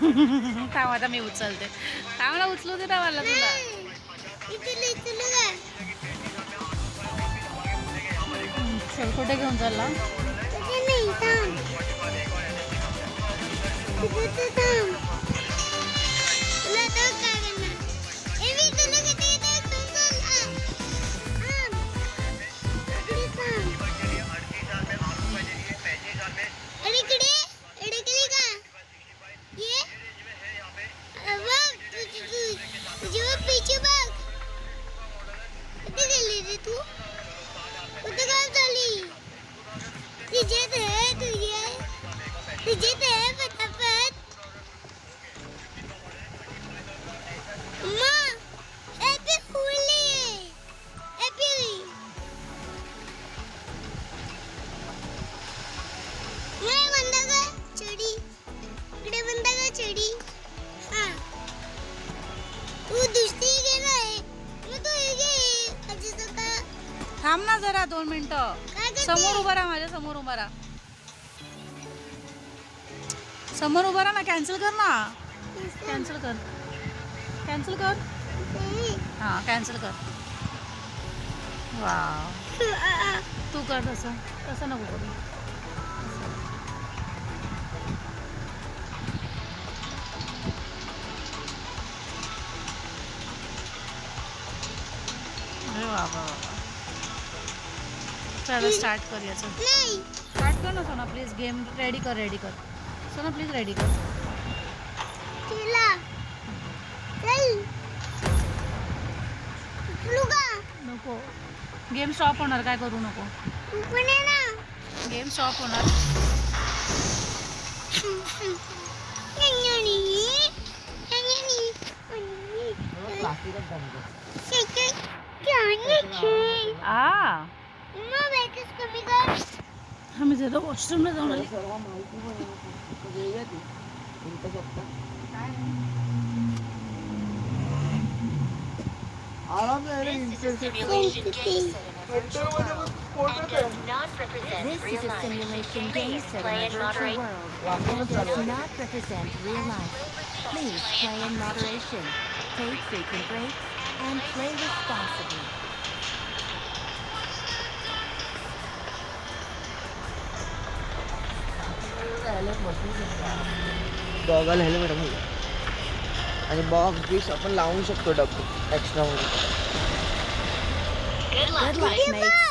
थांब आता मी उचलते. थांब ना, उचलू दे ना मला तुला. चल, कुठे घेऊन चालला? थांब ना जरा 2 मिनिटं. समोर उभा राहा, माझ्या समोर उभा राहा. समोर उभा राहा ना. कॅन्सल कर ना. कॅन्सल कर. कॅन्सल कर. हां, कॅन्सल कर. वाव, तू कर तसं. तसं नको करू. अरे वा वा वा. चला स्टार्ट कर याचं. स्टार्ट कर ना सोना प्लीज. गेम रेडी कर, रेडी कर सोना प्लीज, रेडी कर. नको, गेम स्टॉप होणार. काय करू नको. गेम स्टॉप होणार. आम्ही जरा वॉशरूमला जाऊन आले. This is a simulation game set in a virtual world and does not represent real life. Please play in moderation, take frequent breaks, and play responsibly. Goggle helmet घालू आणि बॉक्स बीस आपण लावू शकतो डब्बू एक्स्ट्रा मध्ये. Good luck, mates.